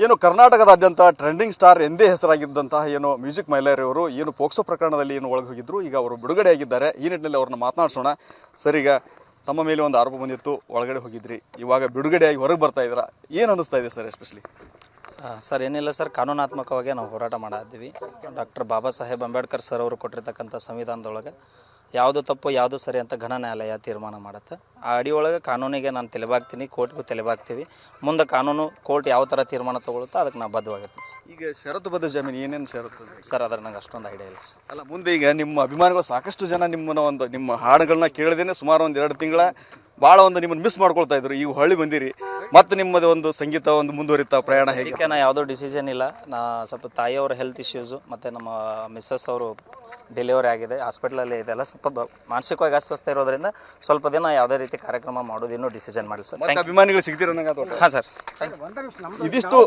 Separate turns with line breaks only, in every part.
ಏನು ಕರ್ನಾಟಕದಾದ್ಯಂತ trending star ಎಂದೇ ಹೆಸರಾಗಿದ್ದಂತಹ ಏನು ಮ್ಯೂಸಿಕ್ ಮೈಲಾರಿ ಅವರು ಏನು ಪೋಕ್ಸೋ ಪ್ರಕರಣದಲ್ಲಿ ಏನು ಒಳಗೆ ಹೋಗಿದ್ರು, ಈಗ ಅವರು ಬಿಡುಗಡೆಯಾಗಿದ್ದಾರೆ. ಈ ನಿಟ್ಟಿನಲ್ಲಿ ಅವ್ರನ್ನ ಮಾತನಾಡಿಸೋಣ. ಸರ್, ಈಗ ತಮ್ಮ ಮೇಲೆ ಒಂದು ಆರೋಪ ಬಂದಿತ್ತು, ಒಳಗಡೆ ಹೋಗಿದ್ರಿ, ಇವಾಗ ಬಿಡುಗಡೆಯಾಗಿ ಹೊರಗೆ ಬರ್ತಾ ಇದ್ದೀರಾ, ಏನು ಅನ್ನಿಸ್ತಾ ಇದೆ ಸರ್? ಎಸ್ಪೆಷಲಿ
ಸರ್, ಏನಿಲ್ಲ ಸರ್, ಕಾನೂನಾತ್ಮಕವಾಗಿ ನಾವು ಹೋರಾಟ ಮಾಡಿದ್ವಿ. ಡಾಕ್ಟರ್ ಬಾಬಾ ಸಾಹೇಬ್ ಅಂಬೇಡ್ಕರ್ ಸರ್ ಅವರು ಕೊಟ್ಟಿರ್ತಕ್ಕಂಥ ಸಂವಿಧಾನದೊಳಗೆ ಯಾವುದು ತಪ್ಪು ಯಾವುದು ಸರಿ ಅಂತ ಘನ ನ್ಯಾಯಾಲಯ ತೀರ್ಮಾನ ಮಾಡುತ್ತೆ. ಆ ಅಡಿಯೊಳಗೆ ಕಾನೂನಿಗೆ ನಾನು ತಲೆಬಾಗ್ತೀನಿ, ಕೋರ್ಟ್ಗೂ ತಲೆಬಾಗ್ತೀವಿ. ಮುಂದೆ ಕಾನೂನು ಕೋರ್ಟ್ ಯಾವ ಥರ ತೀರ್ಮಾನ ತೊಗೊಳುತ್ತೋ ಅದಕ್ಕೆ ನಾವು ಬದ್ಧವಾಗಿರ್ತೀವಿ ಸರ್.
ಈಗ ಷರತ್ತುಬದ್ಧ ಜಾಮೀನು ಏನೇನು ಷರತ್ತು
ಸರ್? ಅದ್ರ ನಂಗೆ ಅಷ್ಟೊಂದು ಐಡಿಯಾ ಇಲ್ಲ ಸರ್.
ಅಲ್ಲ, ಮುಂದೆ ಈಗ ನಿಮ್ಮ ಅಭಿಮಾನಿಗಳು ಸಾಕಷ್ಟು ಜನ ನಿಮ್ಮ ಹಾಡುಗಳನ್ನ ಕೇಳಿದೇನೆ ಸುಮಾರು ಒಂದು 2 ತಿಂಗಳ ಭಾಳ ನಿಮ್ಮನ್ನು ಮಿಸ್ ಮಾಡ್ಕೊಳ್ತಾ ಇದ್ರು. ಈಗ ಹೊಳ್ಳಿ ಬಂದಿರಿ, ಮತ್ತು ನಿಮ್ಮದು ಒಂದು ಸಂಗೀತ ಮುಂದುವರಿತಾ ಪ್ರಯಾಣ ಹೇಗೆ?
ಅದಕ್ಕೆ ನಾ ಯಾವುದೋ ಡಿಸಿಷನ್ ಇಲ್ಲ. ನಾ ಸ್ವಲ್ಪ ತಾಯಿಯವ್ರ ಹೆಲ್ತ್ ಇಶ್ಯೂಸು ಮತ್ತು ನಮ್ಮ ಮಿಸ್ಸಸ್ ಅವರು ಡೆಲಿವರಿ ಆಗಿದೆ, ಹಾಸ್ಪಿಟ್ಲಲ್ಲಿ ಇದೆಲ್ಲ ಸ್ವಲ್ಪ ಮಾನಸಿಕವಾಗಿ ಅಸ್ವಸ್ಥ ಇರೋದ್ರಿಂದ ಸ್ವಲ್ಪ ದಿನ ಯಾವುದೇ ರೀತಿ ಕಾರ್ಯಕ್ರಮ ಮಾಡೋದು ಇನ್ನೂ ಡಿಸಿಷನ್ ಮಾಡಿ ಸರ್.
ಅಭಿಮಾನಿಗಳು ಸಿಗ್ತೀರ?
ಹಾಂ ಸರ್.
ಇದಿಷ್ಟು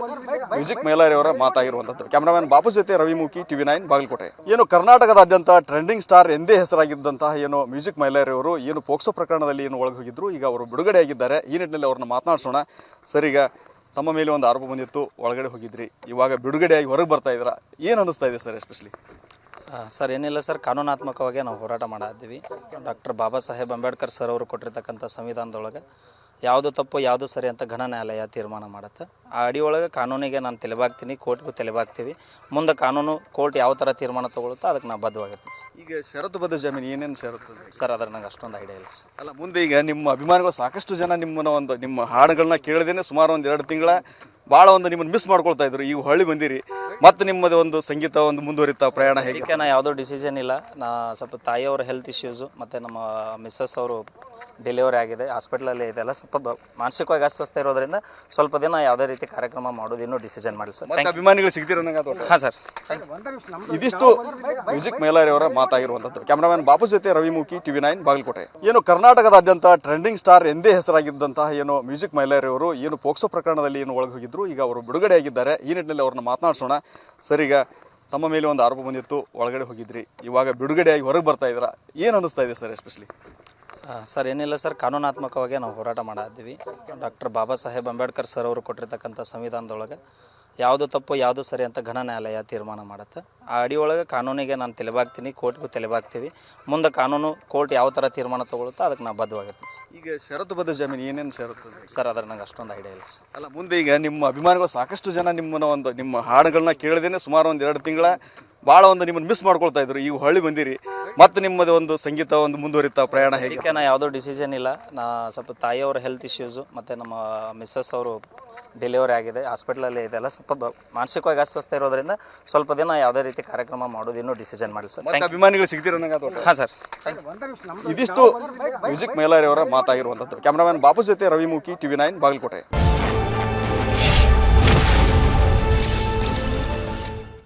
ಮ್ಯೂಸಿಕ್ ಮೈಲಾರಿ ಅವರ ಮಾತಾಗಿರುವಂಥದ್ದು. ಕ್ಯಾಮ್ರಾಮನ್ ಬಾಬು ಜೊತೆ ರವಿಮುಖಿ, TV9 ಬಾಗಲಕೋಟೆ. ಏನು ಕರ್ನಾಟಕದಾದ್ಯಂತ ಟ್ರೆಂಡಿಂಗ್ ಸ್ಟಾರ್ ಎಂದೇ ಹೆಸರಾಗಿದ್ದಂತಹ ಏನು ಮ್ಯೂಸಿಕ್ ಮೈಲಾರಿ ಅವರು ಏನು ಪೋಕ್ಸೋ ಪ್ರಕರಣದಲ್ಲಿ ಏನು ಒಳಗೆ ಹೋಗಿದ್ರು, ಈಗ ಅವರು ಬಿಡುಗಡೆಯಾಗಿದ್ದಾರೆ. ಈ ನಿಟ್ಟಿನಲ್ಲಿ ಅವ್ರನ್ನ ಮಾತನಾಡಿಸೋಣ. ಸರ್, ಈಗ ತಮ್ಮ ಮೇಲೆ ಒಂದು ಆರೋಪ ಬಂದಿತ್ತು, ಒಳಗಡೆ ಹೋಗಿದ್ರಿ, ಇವಾಗ ಬಿಡುಗಡೆಯಾಗಿ ಹೊರಗೆ ಬರ್ತಾ ಇದ್ದೀರಾ, ಏನು ಅನ್ನಿಸ್ತಾ ಇದೆ ಸರ್? ಎಸ್ಪೆಷಲಿ
ಸರ್, ಏನಿಲ್ಲ ಸರ್, ಕಾನೂನಾತ್ಮಕವಾಗಿ ನಾವು ಹೋರಾಟ ಮಾಡಿದ್ವಿ. ಡಾಕ್ಟರ್ ಬಾಬಾ ಸಾಹೇಬ್ ಅಂಬೇಡ್ಕರ್ ಸರ್ ಅವರು ಕೊಟ್ಟಿರ್ತಕ್ಕಂಥ ಸಂವಿಧಾನದೊಳಗೆ ಯಾವುದು ತಪ್ಪು ಯಾವುದು ಸರಿ ಅಂತ ಘನ ನ್ಯಾಯಾಲಯ ತೀರ್ಮಾನ ಮಾಡುತ್ತೆ. ಆ ಅಡಿಯೊಳಗೆ ಕಾನೂನಿಗೆ ನಾನು ತಲೆಬಾಗ್ತೀನಿ, ಕೋರ್ಟ್ಗೂ ತಲೆಬಾಗ್ತೀವಿ. ಮುಂದೆ ಕಾನೂನು ಕೋರ್ಟ್ ಯಾವ ಥರ ತೀರ್ಮಾನ ತೊಗೊಳುತ್ತೋ ಅದಕ್ಕೆ ನಾವು ಬದ್ಧವಾಗಿರ್ತೀವಿ ಸರ್.
ಈಗ ಷರತ್ತುಬದ್ಧ ಜಾಮೀನು ಏನೇನು ಷರತ್ತು?
ಸರ್, ಅದ್ರ ನಂಗೆ ಅಷ್ಟೊಂದು ಐಡಿಯಾ ಇಲ್ಲ ಸರ್.
ಅಲ್ಲ, ಮುಂದೆ ಈಗ ನಿಮ್ಮ ಅಭಿಮಾನಿಗಳು ಸಾಕಷ್ಟು ಜನ ನಿಮ್ಮ ಹಾಡುಗಳನ್ನ ಕೇಳಿದೇನೆ ಸುಮಾರು ಒಂದು 2 ತಿಂಗಳ ಭಾಳ ನಿಮ್ಮನ್ನು ಮಿಸ್ ಮಾಡ್ಕೊಳ್ತಾ ಇದ್ರು. ಈಗ ಹೊಳ್ಳಿ ಬಂದಿರಿ, ಮತ್ತು ನಿಮ್ಮದು ಒಂದು ಸಂಗೀತ ಮುಂದುವರಿತಾ ಪ್ರಯಾಣ ಹೇಗೆ?
ಅದಕ್ಕೆ ನಾ ಯಾವುದೋ ಡಿಸಿಷನ್ ಇಲ್ಲ. ನಾ ಸ್ವಲ್ಪ ತಾಯಿಯವ್ರ ಹೆಲ್ತ್ ಇಶ್ಯೂಸು ಮತ್ತು ನಮ್ಮ ಮಿಸ್ಸಸ್ ಅವರು ಡೆಲಿವರಿ ಆಗಿದೆ, ಹಾಸ್ಪಿಟ್ಲಲ್ಲಿ ಇದೆಲ್ಲ ಸ್ವಲ್ಪ ಮಾನಸಿಕವಾಗಿ ಅಸ್ವಸ್ಥ ಇರೋದ್ರಿಂದ ಸ್ವಲ್ಪ ದಿನ ಯಾವುದೇ ರೀತಿ ಕಾರ್ಯಕ್ರಮ ಮಾಡೋದು ಇನ್ನೂ ಡಿಸಿಷನ್ ಮಾಡಿ ಸರ್.
ಅಭಿಮಾನಿಗಳು ಸಿಗ್ತೀರ?
ಹಾಂ ಸರ್.
ಇದಿಷ್ಟು ಮ್ಯೂಸಿಕ್ ಮೈಲಾರಿ ಅವರ ಮಾತಾಗಿರುವಂಥದ್ದು. ಕ್ಯಾಮ್ರಾಮನ್ ಬಾಬು ಜೊತೆ ರವಿಮುಖಿ, TV9 ಬಾಗಲಕೋಟೆ. ಏನು ಕರ್ನಾಟಕದಾದ್ಯಂತ ಟ್ರೆಂಡಿಂಗ್ ಸ್ಟಾರ್ ಎಂದೇ ಹೆಸರಾಗಿದ್ದಂತಹ ಏನು ಮ್ಯೂಸಿಕ್ ಮೈಲಾರಿ ಅವರು ಏನು ಪೋಕ್ಸೋ ಪ್ರಕರಣದಲ್ಲಿ ಏನು ಒಳಗೆ ಹೋಗಿದ್ರು, ಈಗ ಅವರು ಬಿಡುಗಡೆಯಾಗಿದ್ದಾರೆ. ಈ ನಿಟ್ಟಿನಲ್ಲಿ ಅವ್ರನ್ನ ಮಾತನಾಡಿಸೋಣ. ಸರ್, ಈಗ ತಮ್ಮ ಮೇಲೆ ಒಂದು ಆರೋಪ ಬಂದಿತ್ತು, ಒಳಗಡೆ ಹೋಗಿದ್ರಿ, ಇವಾಗ ಬಿಡುಗಡೆಯಾಗಿ ಹೊರಗೆ ಬರ್ತಾ ಇದ್ದೀರಾ, ಏನು ಅನ್ನಿಸ್ತಾ ಇದೆ ಸರ್? ಎಸ್ಪೆಷಲಿ
ಸರ್, ಏನಿಲ್ಲ ಸರ್, ಕಾನೂನಾತ್ಮಕವಾಗಿ ನಾವು ಹೋರಾಟ ಮಾಡಿದ್ವಿ. ಡಾಕ್ಟರ್ ಬಾಬಾ ಸಾಹೇಬ್ ಅಂಬೇಡ್ಕರ್ ಸರ್ ಅವರು ಕೊಟ್ಟಿರ್ತಕ್ಕಂಥ ಸಂವಿಧಾನದೊಳಗೆ ಯಾವುದು ತಪ್ಪು ಯಾವುದು ಸರಿ ಅಂತ ಘನ ನ್ಯಾಯಾಲಯ ತೀರ್ಮಾನ ಮಾಡುತ್ತೆ. ಆ ಅಡಿಯೊಳಗೆ ಕಾನೂನಿಗೆ ನಾನು ತಲೆಬಾಗ್ತೀನಿ, ಕೋರ್ಟ್ಗೂ ತಲೆಬಾಗ್ತೀವಿ. ಮುಂದೆ ಕಾನೂನು ಕೋರ್ಟ್ ಯಾವ ಥರ ತೀರ್ಮಾನ ತೊಗೊಳುತ್ತೋ ಅದಕ್ಕೆ ನಾವು ಬದ್ಧವಾಗಿರ್ತೀವಿ ಸರ್.
ಈಗ ಷರತ್ತುಬದ್ಧ ಜಾಮೀನು ಏನೇನು ಷರತ್ತು?
ಸರ್, ಅದ್ರ ನಂಗೆ ಅಷ್ಟೊಂದು ಐಡಿಯಾ ಇಲ್ಲ ಸರ್.
ಅಲ್ಲ, ಮುಂದೆ ಈಗ ನಿಮ್ಮ ಅಭಿಮಾನಿಗಳು ಸಾಕಷ್ಟು ಜನ ನಿಮ್ಮ ಹಾಡುಗಳನ್ನ ಕೇಳಿದೇನೆ ಸುಮಾರು ಒಂದು 2 ತಿಂಗಳ ಭಾಳ ನಿಮ್ಮನ್ನು ಮಿಸ್ ಮಾಡ್ಕೊಳ್ತಾ ಇದ್ರು. ಈಗ ಹೊಳ್ಳಿ ಬಂದಿರಿ, ಮತ್ತು ನಿಮ್ಮದು ಒಂದು ಸಂಗೀತ ಮುಂದುವರಿತಾ ಪ್ರಯಾಣ ಹೇಗೆ?
ಅದಕ್ಕೆ ನಾ ಯಾವುದೋ ಡಿಸಿಷನ್ ಇಲ್ಲ. ನಾ ಸ್ವಲ್ಪ ತಾಯಿಯವ್ರ ಹೆಲ್ತ್ ಇಶ್ಯೂಸು ಮತ್ತು ನಮ್ಮ ಮಿಸ್ಸಸ್ ಅವರು ಡೆಲಿವರಿ ಆಗಿದೆ, ಹಾಸ್ಪಿಟ್ಲಲ್ಲಿ ಇದೆಲ್ಲ ಸ್ವಲ್ಪ ಮಾನಸಿಕವಾಗಿ ಅಸ್ವಸ್ಥ ಇರೋದ್ರಿಂದ ಸ್ವಲ್ಪ ದಿನ ಯಾವುದೇ ರೀತಿ ಕಾರ್ಯಕ್ರಮ ಮಾಡೋದು ಇನ್ನೂ ಡಿಸಿಷನ್ ಮಾಡಿ ಸರ್.
ಅಭಿಮಾನಿಗಳು ಸಿಗ್ತೀರ?
ಹಾಂ ಸರ್.
ಇದಿಷ್ಟು ಮ್ಯೂಸಿಕ್ ಮೈಲಾರಿ ಅವರ ಮಾತಾಗಿರುವಂಥದ್ದು. ಕ್ಯಾಮ್ರಾಮನ್ ಬಾಬು ಜೊತೆ ರವಿಮುಖಿ, TV9 ಬಾಗಲಕೋಟೆ.